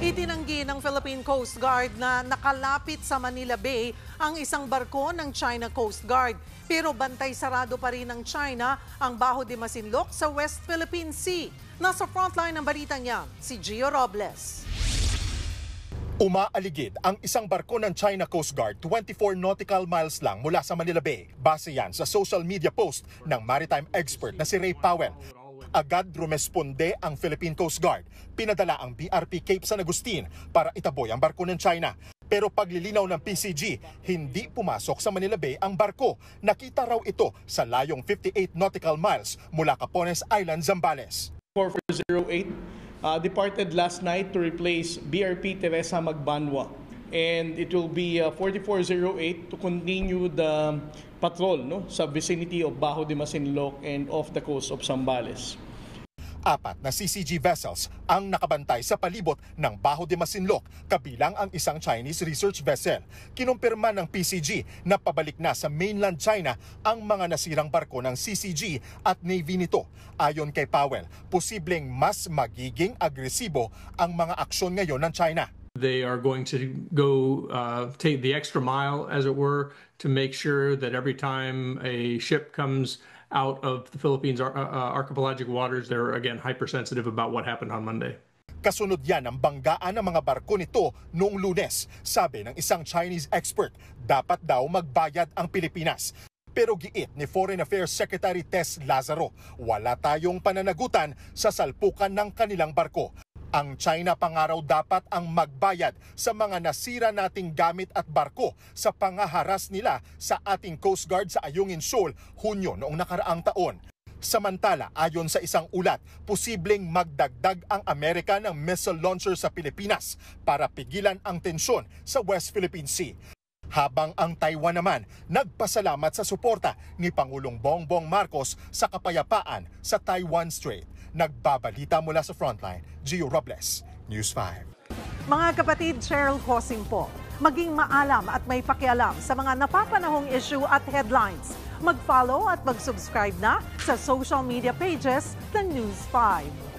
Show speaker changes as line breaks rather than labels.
Itinanggi ng Philippine Coast Guard na nakalapit sa Manila Bay ang isang barko ng China Coast Guard. Pero bantay sarado pa rin ng China ang Bajo de Masinloc sa West Philippine Sea. Nasa frontline ng balitang yan, si Gio Robles.
Umaaligid ang isang barko ng China Coast Guard 24 nautical miles lang mula sa Manila Bay. Base yan sa social media post ng maritime expert na si Ray Powell. Agad rumesponde ang Philippine Coast Guard. Pinadala ang BRP Cape San Agustin para itaboy ang barko ng China. Pero paglilinaw ng PCG, hindi pumasok sa Manila Bay ang barko. Nakita raw ito sa layong 58 nautical miles mula Capones Island, Zambales.
4408 departed last night to replace BRP Teresa Magbanwa. And it will be 4408 to continue the patrol sa vicinity of Bajo de Masinloc and off the coast of Zambales.
4 na CCG vessels ang nakabantay sa palibot ng Bajo de Masinloc, kabilang ang isang Chinese research vessel. Kinumpirma ng PCG na pabalik na sa mainland China ang mga nasirang barko ng CCG at Navy nito. Ayon kay Powell, posibleng mas magiging agresibo ang mga aksyon ngayon ng China.
They are going to go take the extra mile, as it were, to make sure that every time a ship comes out of the Philippines archipelagic waters, they're again hypersensitive about what happened on Monday.
Kasunod yan ang banggaan ng mga barko nito noong Lunes. Sabi ng isang Chinese expert, dapat daw magbayad ang Pilipinas. Pero giit ni Foreign Affairs Secretary Tess Lazaro, wala tayong pananagutan sa salpukan ng kanilang barko. Ang China pangaraw dapat ang magbayad sa mga nasira nating gamit at barko sa pangaharas nila sa ating Coast Guard sa Ayungin Shoal, Hunyo noong nakaraang taon. Samantala, ayon sa isang ulat, posibleng magdagdag ang Amerika ng missile launcher sa Pilipinas para pigilan ang tensyon sa West Philippine Sea. Habang ang Taiwan naman nagpasalamat sa suporta ni Pangulong Bongbong Marcos sa kapayapaan sa Taiwan Strait. Nagbabalita mula sa Frontline, Gio Robles, News 5.
Mga kapatid, Cheryl Cosing po. Maging maalam at may pakialam sa mga napapanahong issue at headlines. Mag-follow at mag-subscribe na sa social media pages ng News 5.